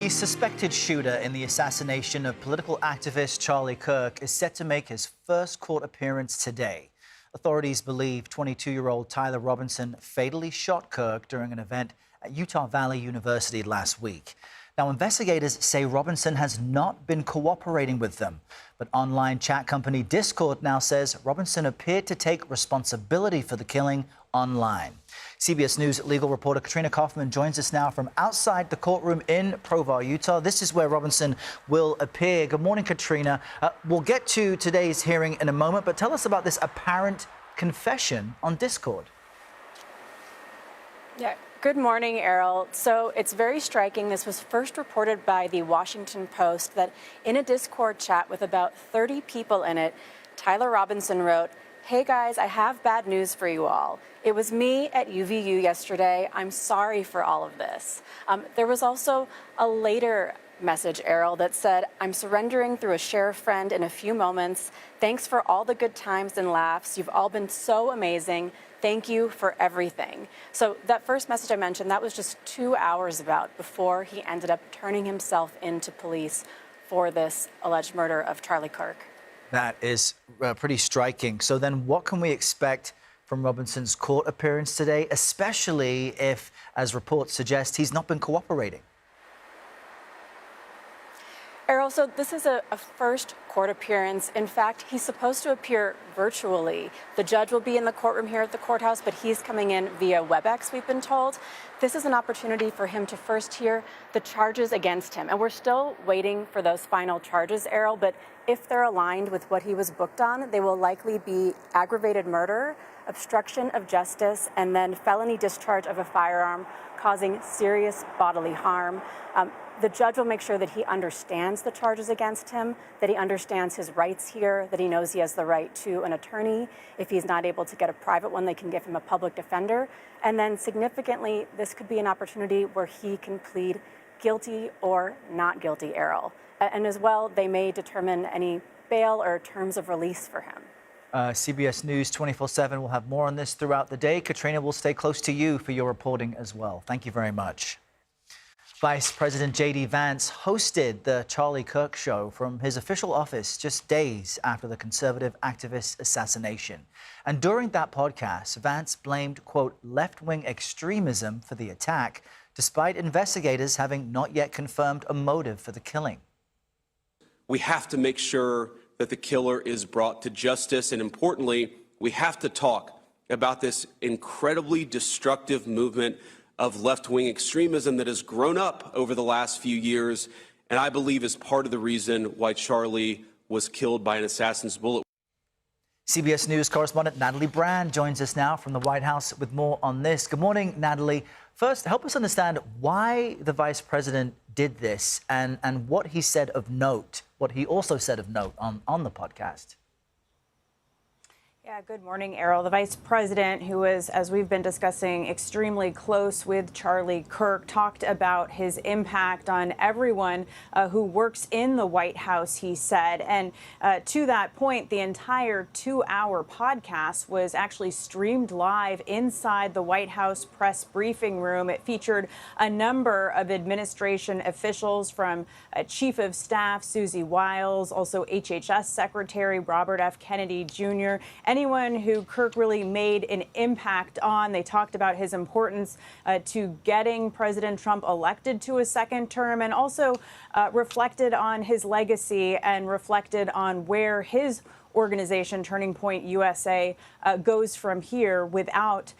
The suspected shooter in the assassination of political activist Charlie Kirk is set to make his first court appearance today. Authorities believe 22-year-old Tyler Robinson fatally shot Kirk during an event at Utah Valley University last week. Now, investigators say Robinson has not been cooperating with them, but online chat company Discord now says Robinson appeared to take responsibility for the killing online. CBS News legal reporter Katrina Kaufman joins us now from outside the courtroom in Provo, Utah. This is where Robinson will appear. Good morning, Katrina. We'll get to today's hearing in a moment, but tell us about this apparent confession on Discord. Yeah. Good morning, Errol. So it's very striking. This was first reported by the Washington Post that in a Discord chat with about 30 people in it, Tyler Robinson wrote, "Hey guys, I have bad news for you all. It was me at UVU yesterday. I'm sorry for all of this." There was also a later message, Errol, that said, "I'm surrendering through a sheriff friend in a few moments. Thanks for all the good times and laughs. You've all been so amazing. Thank you for everything." So that first message I mentioned, that was just 2 hours before he ended up turning himself into police for this alleged murder of Charlie Kirk. That is pretty striking. So then what can we expect from Robinson's court appearance today, especially if, as reports suggest, he's not been cooperating? Errol, so this is a first court appearance. In fact, he's supposed to appear virtually. The judge will be in the courtroom here at the courthouse, but he's coming in via WebEx, we've been told. This is an opportunity for him to first hear the charges against him. And we're still waiting for those final charges, Errol, but if they're aligned with what he was booked on, they will likely be aggravated murder, obstruction of justice, and then felony discharge of a firearm causing serious bodily harm. The judge will make sure that he understands the charges against him, that he understands his rights here, that he knows he has the right to an attorney. If he's not able to get a private one, they can give him a public defender. And then significantly, this could be an opportunity where he can plead guilty or not guilty, Errol. And as well, they may determine any bail or terms of release for him. CBS News 24/7 will have more on this throughout the day. Katrina, will stay close to you for your reporting as well. Thank you very much. Vice President J.D. Vance hosted the Charlie Kirk show from his official office just days after the conservative activist's assassination. And during that podcast, Vance blamed, quote, left-wing extremism for the attack, despite investigators having not yet confirmed a motive for the killing. We have to make sure that the killer is brought to justice, and importantly, we have to talk about this incredibly destructive movement of left-wing extremism that has grown up over the last few years, and I believe is part of the reason why Charlie was killed by an assassin's bullet. CBS News correspondent Natalie Brand joins us now from the White House with more on this. Good morning, Natalie. First, help us understand why the vice president did this and what he said of note, what he also said of note on the podcast. Yeah, good morning, Errol. The vice president, who was, as we've been discussing, extremely close with Charlie Kirk, talked about his impact on everyone who works in the White House, he said. And to that point, the entire 2-hour podcast was actually streamed live inside the White House press briefing room. It featured a number of administration officials, from Chief of Staff Susie Wiles, also HHS Secretary Robert F. Kennedy Jr., anyone who Kirk really made an impact on. They talked about his importance to getting President Trump elected to a second term, and also reflected on his legacy and reflected on where his organization, Turning Point USA, goes from here without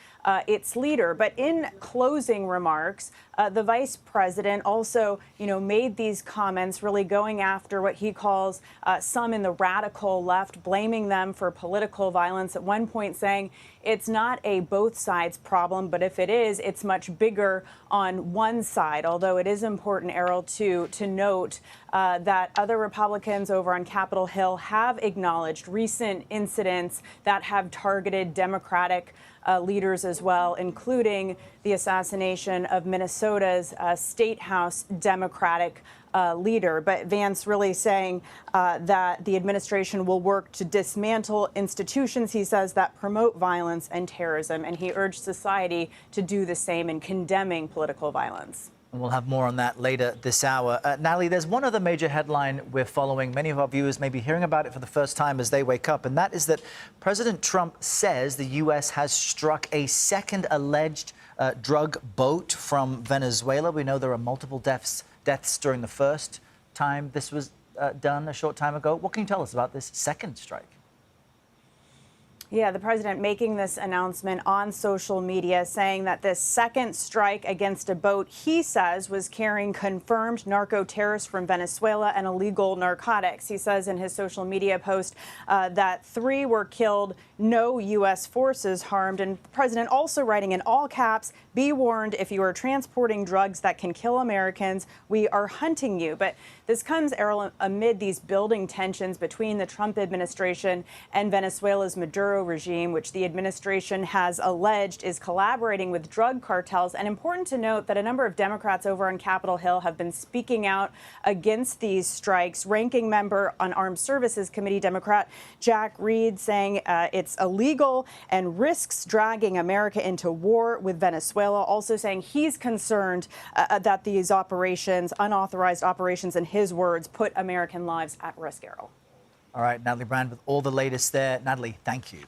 its leader. But in closing remarks, the vice president also, made these comments really going after what he calls some in the radical left, blaming them for political violence. At one point saying it's not a both sides problem, but if it is, it's much bigger on one side. Although it is important, Errol, to note that other Republicans over on Capitol Hill have acknowledged recent incidents that have targeted Democratic leaders as well, including the assassination of Minnesota's State House Democratic leader. But Vance really saying that the administration will work to dismantle institutions, he says, that promote violence and terrorism. And he urged society to do the same in condemning political violence. And we'll have more on that later this hour. Natalie, there's one other major headline we're following. Many of our viewers may be hearing about it for the first time as they wake up, and that is that President Trump says the U.S. has struck a second alleged drug boat from Venezuela. We know there are multiple deaths during the first time this was done a short time ago. What can you tell us about this second strike? Yeah, the president making this announcement on social media, saying that this second strike against a boat he says was carrying confirmed narco-terrorists from Venezuela and illegal narcotics. He says in his social media post that 3 were killed, no U.S. forces harmed. And the president also writing in all caps, "Be warned, if you are transporting drugs that can kill Americans, we are hunting you." But this comes, Errol, amid these building tensions between the Trump administration and Venezuela's Maduro regime, which the administration has alleged is collaborating with drug cartels. And important to note that a number of Democrats over on Capitol Hill have been speaking out against these strikes. Ranking member on Armed Services Committee, Democrat Jack Reed, saying it's illegal and risks dragging America into war with Venezuela. Also saying he's concerned that these operations, unauthorized operations, in his words, put American lives at risk, Errol. All right, Natalie Brand with all the latest there. Natalie, thank you.